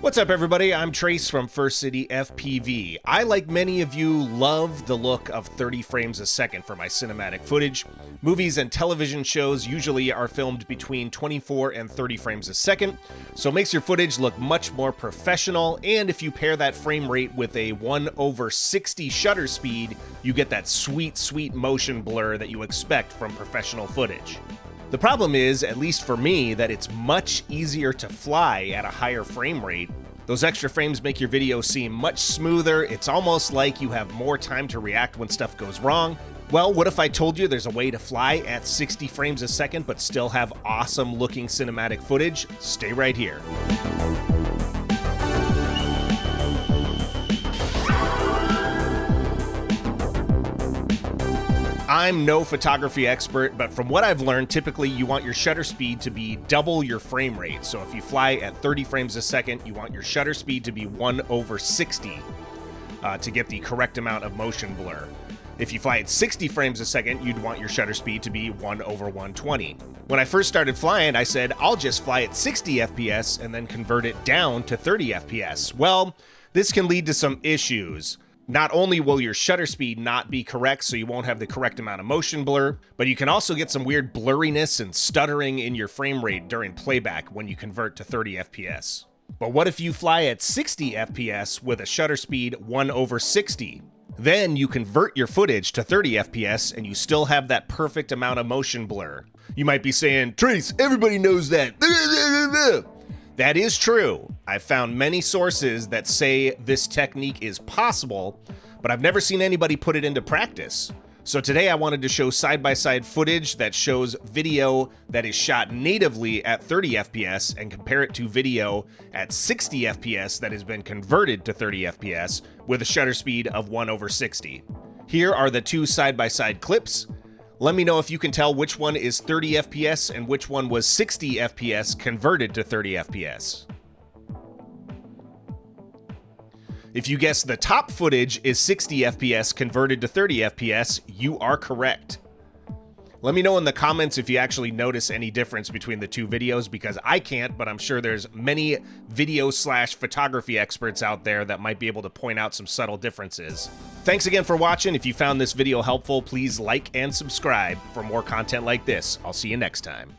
What's up, everybody? I'm Trace from First City FPV. I, like many of you, love the look of 30 frames a second for my cinematic footage. Movies and television shows usually are filmed between 24 and 30 frames a second, so it makes your footage look much more professional, and if you pair that frame rate with a 1/60 shutter speed, you get that sweet motion blur that you expect from professional footage. The problem is, at least for me, that it's much easier to fly at a higher frame rate. Those extra frames make your video seem much smoother. It's almost like you have more time to react when stuff goes wrong. Well, what if I told you there's a way to fly at 60 frames a second but still have awesome looking cinematic footage? Stay right here. I'm no photography expert, but from what I've learned, typically you want your shutter speed to be double your frame rate. So if you fly at 30 frames a second, you want your shutter speed to be 1/60 to get the correct amount of motion blur. If you fly at 60 frames a second, you'd want your shutter speed to be 1/120. When I first started flying, I said, I'll just fly at 60 FPS and then convert it down to 30 FPS. Well, this can lead to some issues. Not only will your shutter speed not be correct, so you won't have the correct amount of motion blur, but you can also get some weird blurriness and stuttering in your frame rate during playback when you convert to 30 FPS. But what if you fly at 60 FPS with a shutter speed 1/60? Then you convert your footage to 30 FPS and you still have that perfect amount of motion blur. You might be saying, Trace, everybody knows that. That is true. I've found many sources that say this technique is possible, but I've never seen anybody put it into practice. So today I wanted to show side-by-side footage that shows video that is shot natively at 30 FPS and compare it to video at 60 FPS that has been converted to 30 FPS with a shutter speed of 1/60. Here are the two side-by-side clips. Let me know if you can tell which one is 30 FPS and which one was 60 FPS converted to 30 FPS. If you guess the top footage is 60 FPS converted to 30 FPS, you are correct. Let me know in the comments if you actually notice any difference between the two videos, because I can't, but I'm sure there's many video/photography experts out there that might be able to point out some subtle differences. Thanks again for watching. If you found this video helpful, please like and subscribe for more content like this. I'll see you next time.